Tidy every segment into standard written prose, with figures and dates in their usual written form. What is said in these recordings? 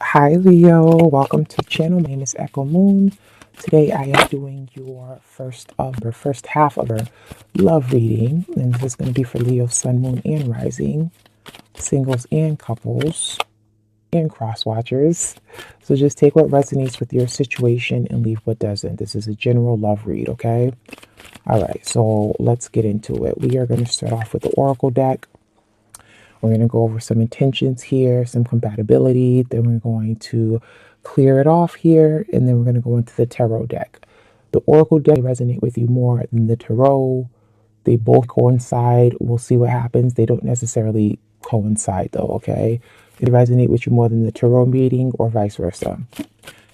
Hi Leo, welcome to the channel. My name is Echo Moon. Today I am doing your first half of our love reading, and this is going to be for Leo, Sun, Moon, and Rising, singles and couples, and cross watchers. So just take what resonates with your situation and leave what doesn't. This is a general love read, okay? All right, so let's get into it. We are going to start off with the Oracle deck. We're going to go over some intentions here, some compatibility. Then we're going to clear it off here. And then we're going to go into the tarot deck. The Oracle deck resonate with you more than the tarot. They both coincide. We'll see what happens. They don't necessarily coincide though, okay? They resonate with you more than the tarot reading or vice versa.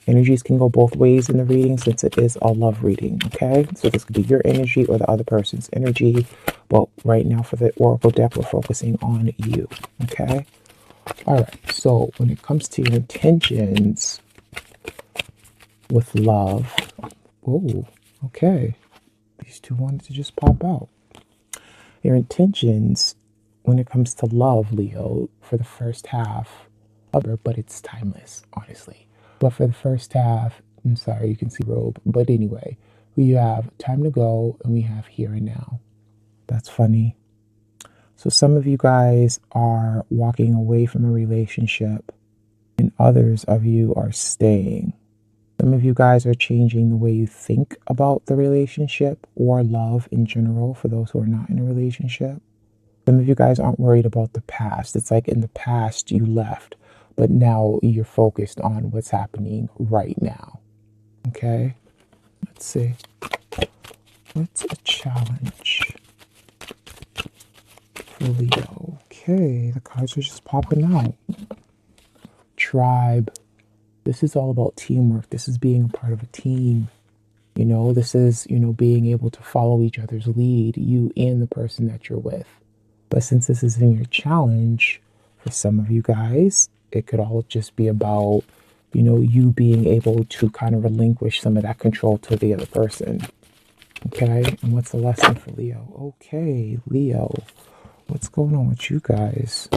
Energies can go both ways in the reading since it is a love reading, okay? So this could be your energy or the other person's energy. But right now for the Oracle deck, we're focusing on you, okay? All right, so when it comes to your intentions with love, oh, okay. These two wanted to just pop out. Your intentions when it comes to love, Leo, for the first half, but it's timeless, honestly. But for the first half, I'm sorry, you can see robe. But anyway, we have time to go and we have here and now. That's funny. So some of you guys are walking away from a relationship and others of you are staying. Some of you guys are changing the way you think about the relationship or love in general for those who are not in a relationship. Some of you guys aren't worried about the past. It's like in the past you left, but now you're focused on what's happening right now. Okay? Let's see. What's a challenge for Leo? Okay, the cards are just popping out. Tribe. This is all about teamwork. This is being a part of a team. You know, this is, being able to follow each other's lead, you and the person that you're with. But since this is in your challenge, for some of you guys, it could all just be about, you being able to kind of relinquish some of that control to the other person. Okay, and what's the lesson for Leo? Okay, Leo, what's going on with you guys?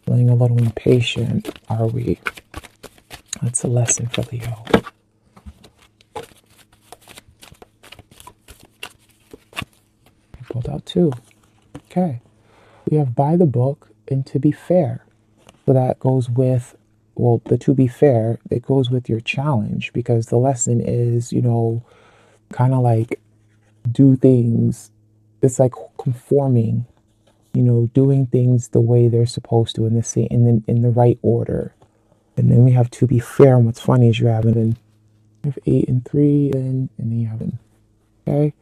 Feeling a little impatient, are we? What's the lesson for Leo? I pulled out two. Okay. We have by the book and to be fair. So that goes with, well, the to be fair, it goes with your challenge because the lesson is, kind of like do things. It's like conforming, doing things the way they're supposed to in the right order. And then we have to be fair. And what's funny is you have 8 and 3, and then you have it. Okay.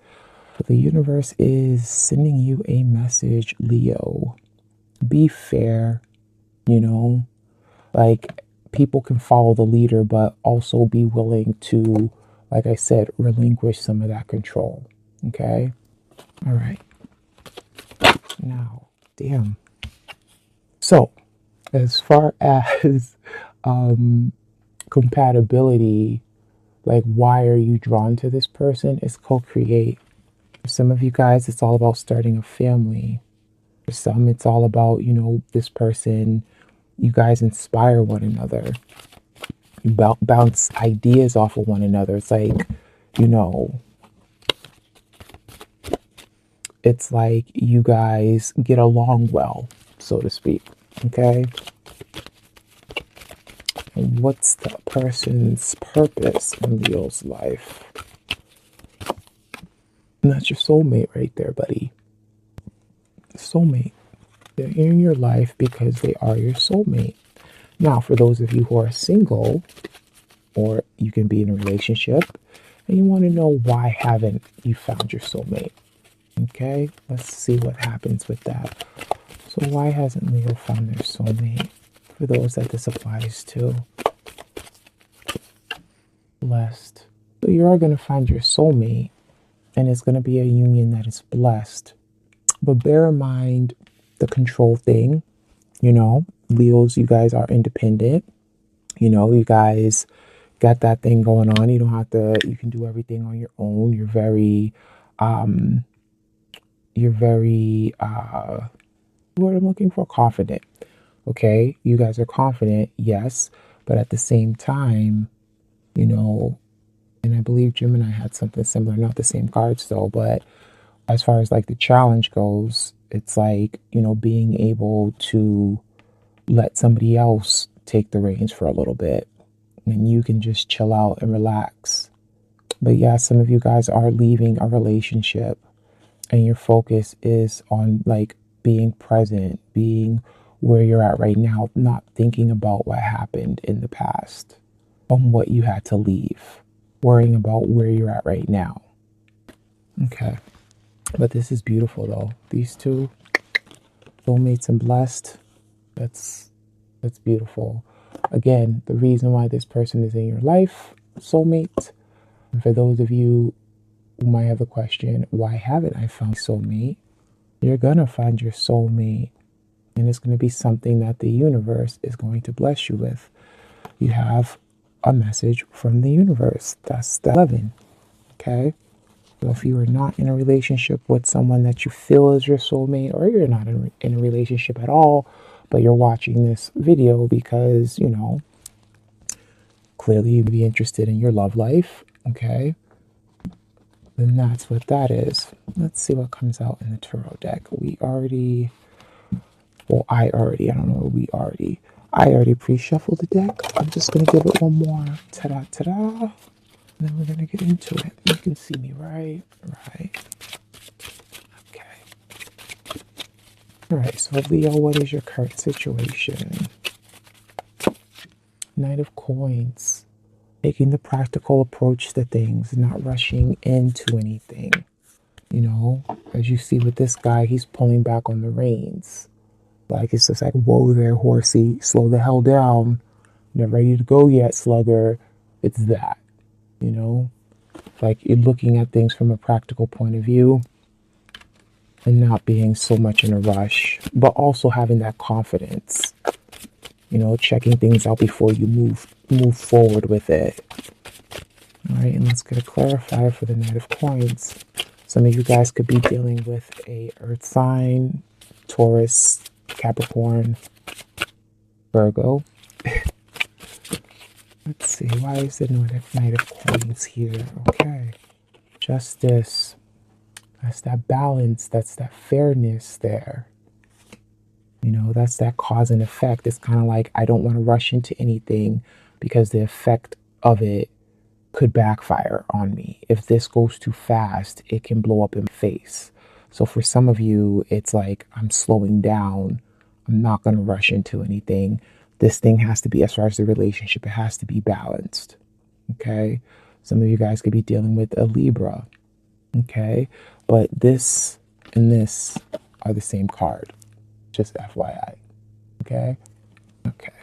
But the universe is sending you a message, Leo. Be fair, like people can follow the leader, but also be willing to, like I said, relinquish some of that control. Okay. All right. Now, damn. So, as far as compatibility, like why are you drawn to this person? It's co-create. For some of you guys, it's all about starting a family. For some, it's all about, this person, you guys inspire one another. You bounce ideas off of one another. It's like, it's like you guys get along well, so to speak. Okay? And what's the person's purpose in Leo's life? And that's your soulmate right there, buddy. Soulmate. They're in your life because they are your soulmate. Now, for those of you who are single, or you can be in a relationship, and you want to know why haven't you found your soulmate? Okay, let's see what happens with that. So why hasn't Leo found their soulmate? For those that this applies to. Blessed. So you are going to find your soulmate, and it's going to be a union that is blessed. But bear in mind the control thing. Leos, you guys are independent. You guys got that thing going on. You don't have to, you can do everything on your own. You're very, what I'm looking for, confident. Okay. You guys are confident. Yes. But at the same time, you know, and I believe Gemini had something similar, not the same cards though, but as far as like the challenge goes, it's like, being able to let somebody else take the reins for a little bit and you can just chill out and relax. But yeah, some of you guys are leaving a relationship and your focus is on like being present, being where you're at right now, not thinking about what happened in the past, on what you had to leave, worrying about where you're at right now. Okay. But this is beautiful though. These two, soulmates and blessed, that's beautiful. Again, the reason why this person is in your life, soulmate. And for those of you who might have the question, why haven't I found soulmate? You're gonna find your soulmate, and it's gonna be something that the universe is going to bless you with. You have a message from the universe. That's the 11. Okay. So if you are not in a relationship with someone that you feel is your soulmate, or you're not in a relationship at all, but you're watching this video because, clearly you'd be interested in your love life, okay, then that's what that is. Let's see what comes out in the tarot deck. I already pre-shuffled the deck. I'm just going to give it one more ta-da, ta-da. And then we're going to get into it. You can see me, right? Right. Okay. All right, so Leo, what is your current situation? Knight of Coins. Taking the practical approach to things, not rushing into anything. As you see with this guy, he's pulling back on the reins. Like, it's just like, whoa there, horsey, slow the hell down. Not ready to go yet, slugger. It's that, like you're looking at things from a practical point of view and not being so much in a rush, but also having that confidence, checking things out before you move forward with it. All right, and let's get a clarifier for the Knight of Coins. Some of you guys could be dealing with a earth sign, Taurus, Capricorn, Virgo. Let's see, why is the Knight of Coins here? Okay, Justice. That's that balance, that's that fairness there. That's that cause and effect. It's kind of like, I don't want to rush into anything because the effect of it could backfire on me. If this goes too fast, it can blow up in my face. So for some of you, it's like, I'm slowing down. I'm not going to rush into anything. This thing has to be, as far as the relationship, it has to be balanced. Okay. Some of you guys could be dealing with a Libra. Okay. But this and this are the same card. Just FYI. Okay. Okay.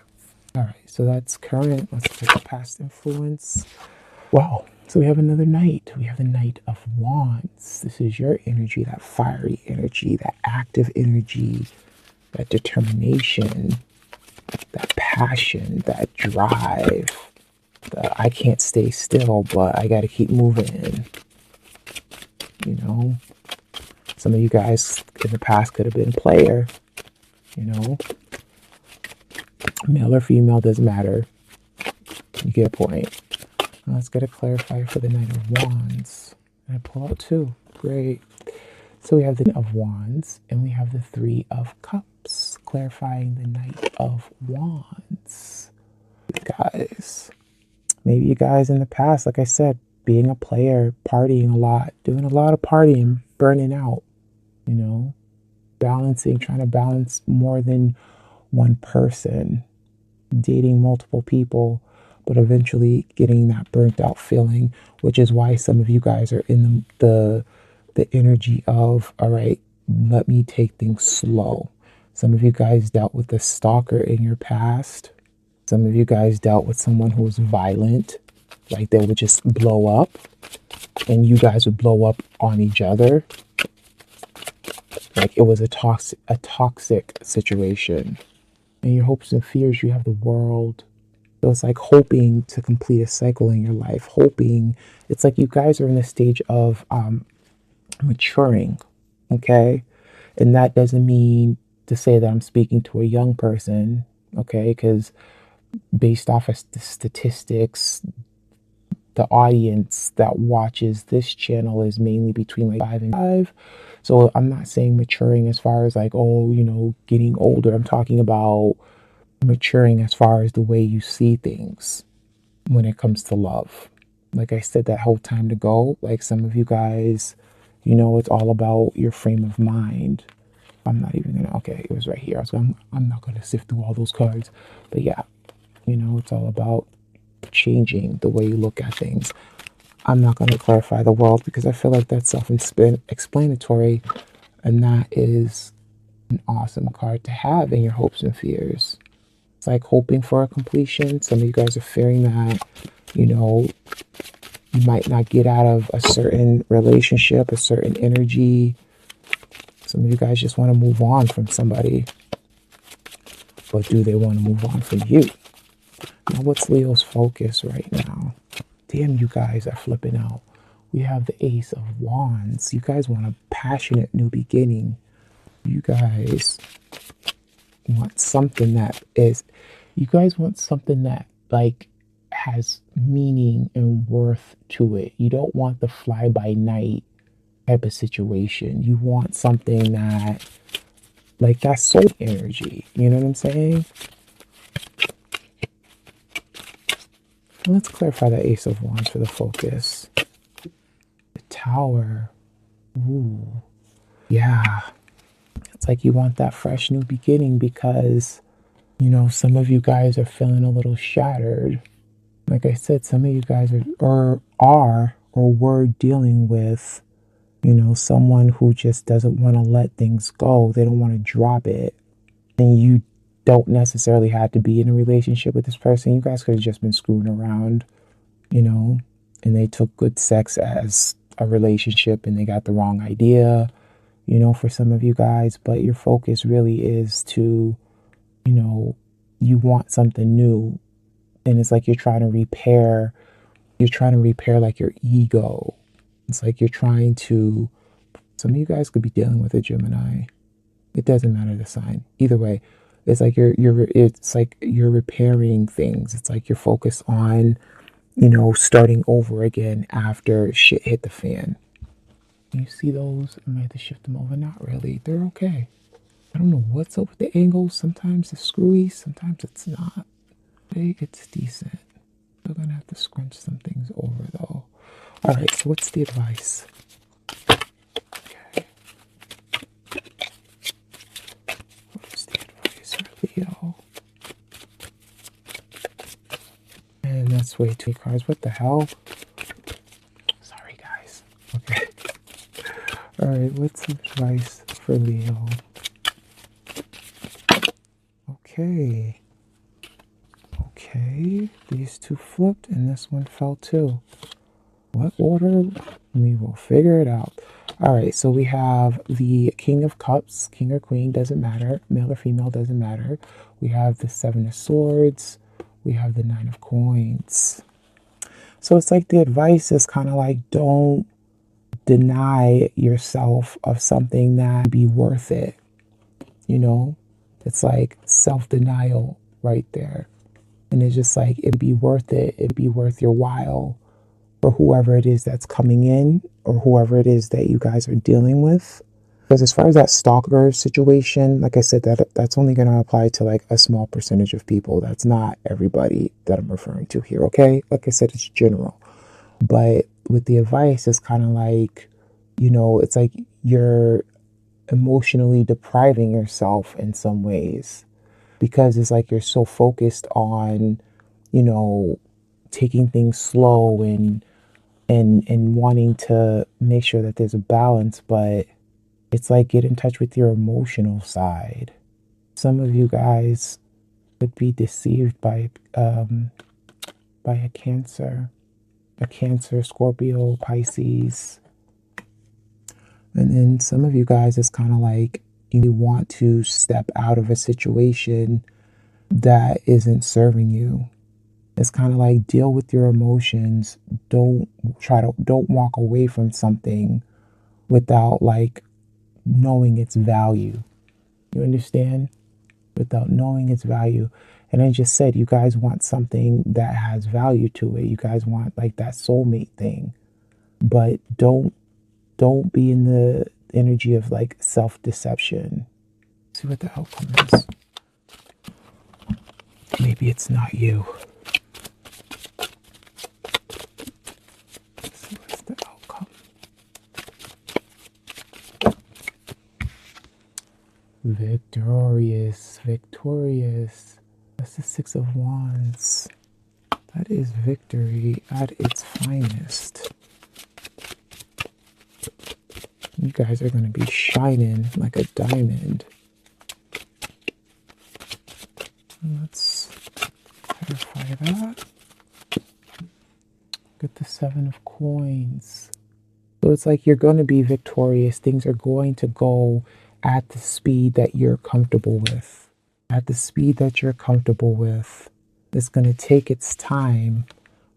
All right. So that's current. Let's look at past influence. Wow. So we have another knight. We have the Knight of Wands. This is your energy, that fiery energy, that active energy, that determination, that passion, that drive. I can't stay still, but I got to keep moving. Some of you guys in the past could have been player. Male or female, doesn't matter. You get a point. Let's get a clarifier for the Knight of Wands. And I pull out 2. Great. So we have the Knight of Wands and we have the 3 of Cups, clarifying the Knight of Wands. Guys, maybe you guys in the past, like I said, being a player, partying a lot, doing a lot of partying, burning out, balancing, trying to balance more than one person, dating multiple people, but eventually getting that burnt out feeling, which is why some of you guys are in the energy of, all right, let me take things slow. Some of you guys dealt with a stalker in your past. Some of you guys dealt with someone who was violent, like they would just blow up and you guys would blow up on each other. Like it was a toxic situation. And your hopes and fears, you have the world. So it's like hoping to complete a cycle in your life, hoping. It's like you guys are in the stage of maturing, okay? And that doesn't mean to say that I'm speaking to a young person, okay? Because based off of the statistics, the audience that watches this channel is mainly between like 5 and 5. So I'm not saying maturing as far as like, oh, getting older. I'm talking about maturing as far as the way you see things when it comes to love. Like I said that whole time to go, like some of you guys, it's all about your frame of mind. I'm not even gonna, okay, it was right here. I'm not gonna sift through all those cards. But yeah, it's all about changing the way you look at things. I'm not going to clarify the world because I feel like that's self-explanatory, and that is an awesome card to have in your hopes and fears. It's like hoping for a completion. Some of you guys are fearing that, you might not get out of a certain relationship, a certain energy. Some of you guys just want to move on from somebody, but do they want to move on from you? Now, what's Leo's focus right now? Damn, you guys are flipping out. We have the Ace of Wands. You guys want a passionate new beginning. You guys want something that like has meaning and worth to it. You don't want the fly by night type of situation. You want something that like that soul energy. You know what I'm saying? Let's clarify the Ace of Wands for the focus. The Tower. Ooh. Yeah. It's like you want that fresh new beginning because, some of you guys are feeling a little shattered. Like I said, some of you guys are or were dealing with, someone who just doesn't want to let things go. They don't want to drop it. And you don't necessarily have to be in a relationship with this person. You guys could have just been screwing around, and they took good sex as a relationship and they got the wrong idea, for some of you guys. But your focus really is to, you want something new. And it's like you're trying to repair like your ego. It's like some of you guys could be dealing with a Gemini. It doesn't matter the sign. Either way, it's like you're repairing things. It's like you're focused on, starting over again after shit hit the fan. You see those? I might have to shift them over. Not really. They're okay. I don't know what's up with the angles. Sometimes it's screwy, sometimes it's not. Today it's decent. We're gonna have to scrunch some things over though. Alright, so what's the advice? Okay. What's the advice for Leo? And that's way too many cards. What the hell? Sorry guys. Okay. Alright, what's the advice for Leo? Okay. Okay, these two flipped and this one fell too. What order? We will figure it out. Alright, so we have the King of Cups, King or Queen, doesn't matter. Male or female, doesn't matter. We have the Seven of Swords. We have the Nine of Coins. So it's like the advice is kind of like, don't deny yourself of something that be worth it. It's like self-denial right there. And it's just like, it'd be worth it. It'd be worth your while for whoever it is that's coming in or whoever it is that you guys are dealing with. Because as far as that stalker situation, like I said, that's only going to apply to like a small percentage of people. That's not everybody that I'm referring to here, okay? Like I said, it's general. But with the advice, it's kind of like, it's like you're emotionally depriving yourself in some ways. Because it's like you're so focused on, taking things slow and wanting to make sure that there's a balance, but it's like get in touch with your emotional side. Some of you guys could be deceived by a Cancer, Scorpio, Pisces. And then some of you guys, it's kind of like you want to step out of a situation that isn't serving you. It's kind of like deal with your emotions. Don't walk away from something without like knowing its value. You understand? Without knowing its value. And I just said, you guys want something that has value to it. You guys want like that soulmate thing. But don't be in the energy of like self-deception. See what the outcome is. Maybe it's not you. Let's see what's the outcome. Victorious, victorious. That's the Six of Wands. That is victory at its finest. You guys are going to be shining like a diamond. Let's clarify that. Get the Seven of Coins. So it's like you're going to be victorious. Things are going to go at the speed that you're comfortable with. At the speed that you're comfortable with. It's going to take its time,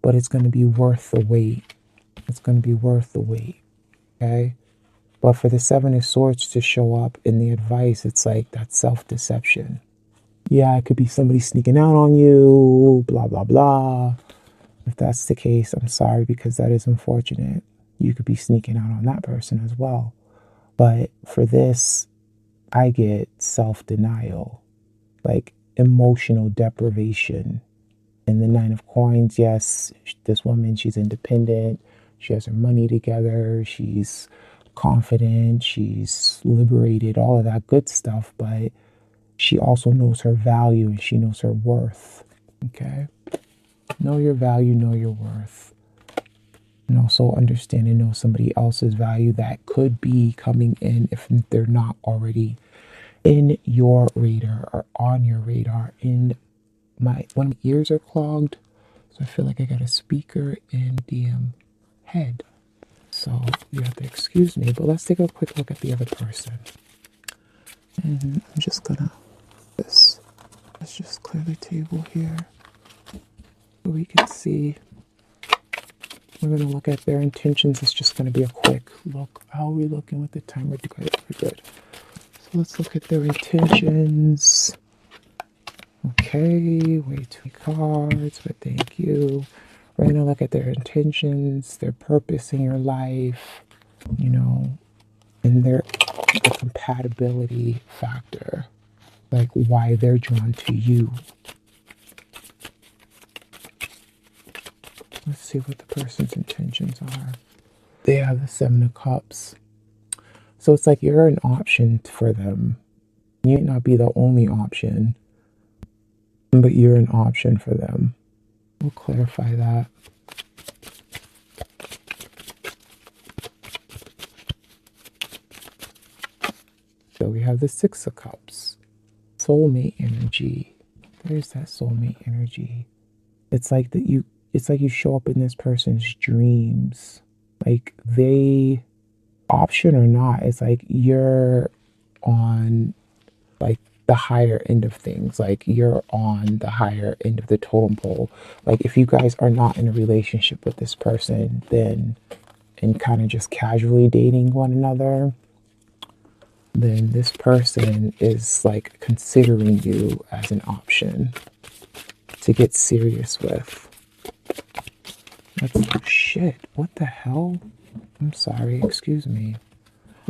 but it's going to be worth the wait. It's going to be worth the wait. Okay? But for the Seven of Swords to show up in the advice, it's like that self-deception. Yeah, it could be somebody sneaking out on you, blah, blah, blah. If that's the case, I'm sorry, because that is unfortunate. You could be sneaking out on that person as well. But for this, I get self-denial, like emotional deprivation. And the Nine of Coins, yes, this woman, she's independent. She has her money together. She's confident. She's liberated, all of that good stuff. But she also knows her value and she knows her worth. Okay? Know your value, know your worth. And also understand and know somebody else's value that could be coming in if they're not already in your radar or on your radar. One of my ears are clogged, so I feel like I got a speaker in the head. So you have to excuse me, but let's take a quick look at the other person. And I'm just gonna let's just clear the table here so we can see. We're gonna look at their intentions. It's just gonna be a quick look. How are we looking with the time? We're good. We're good. So let's look at their intentions. Okay, way too many cards, but thank you. We're gonna look at their intentions, their purpose in your life, you know, and the compatibility factor, like why they're drawn to you. Let's see what the person's intentions are. They have the Seven of Cups. So it's like you're an option for them. You may not be the only option, but you're an option for them. We'll clarify that. So we have the Six of Cups. Soulmate energy. There's that soulmate energy. It's like you show up in this person's dreams. Like they, option or not, it's like you're on like the higher end of things. Like you're on the higher end of the totem pole. Like if you guys are not in a relationship with this person, then and kind of just casually dating one another, then this person is like considering you as an option to get serious with. That's shit. What the hell? I'm sorry. Excuse me.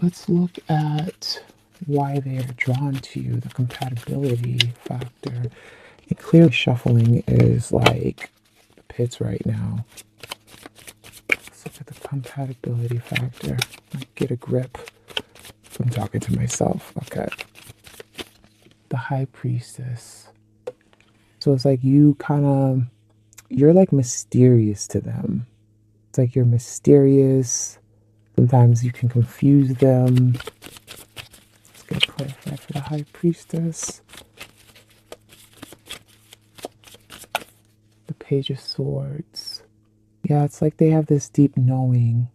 Let's look at why they are drawn to you, the compatibility factor. And clearly shuffling is like the pits right now. Let's look at the compatibility factor. Get a grip. I'm talking to myself. Okay. The High Priestess. So it's like you're like mysterious to them. It's like you're mysterious. Sometimes you can confuse them. Let's get clarified for the High Priestess. The Page of Swords. Yeah, it's like they have this deep knowing.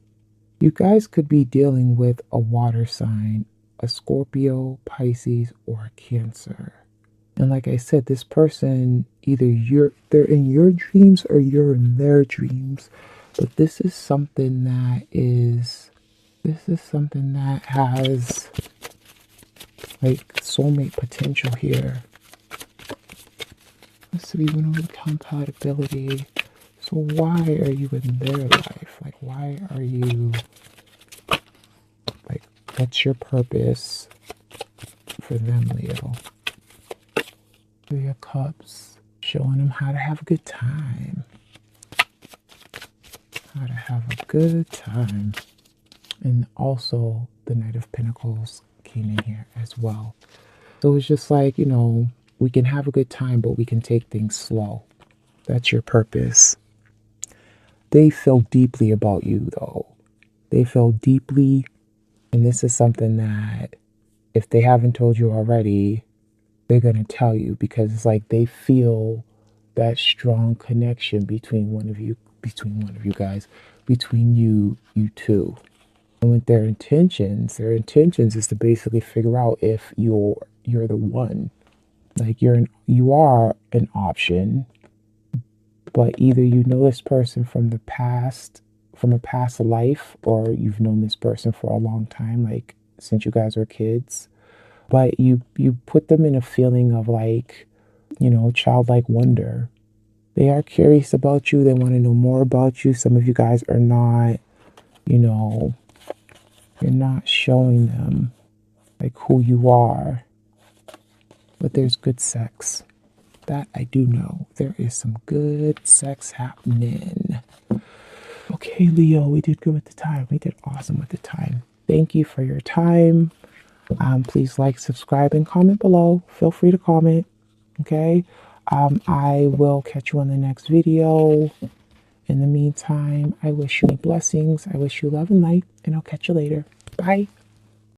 You guys could be dealing with a water sign, a Scorpio, Pisces, or a Cancer. And like I said, this person, either they're in your dreams or you're in their dreams. But this is something that has like soulmate potential here. So we went over the compatibility. So why are you in their life? Like, why are you, like, what's your purpose for them, Leo? Three of Cups, showing them how to have a good time. How to have a good time. And also the Knight of Pentacles came in here as well. So it's just like, you know, we can have a good time, but we can take things slow. That's your purpose. They feel deeply about you, though. They feel deeply, and this is something that if they haven't told you already, they're going to tell you, because it's like they feel that strong connection between one of you guys, between you two. And with their intentions is to basically figure out if you're the one. Like you are an option, but either you know this person from the past, from a past life, or you've known this person for a long time, like since you guys were kids. But you put them in a feeling of, like, you know, childlike wonder. They are curious about you. They want to know more about you. Some of you guys are not, you know, you're not showing them like who you are. But there's good sex. That I do know. There is some good sex happening. Okay, Leo, we did good with the time. We did awesome with the time. Thank you for your time. Please like, subscribe, and comment below. Feel free to comment. Okay. I will catch you on the next video. In the meantime, I wish you blessings. I wish you love and light, and I'll catch you later. Bye.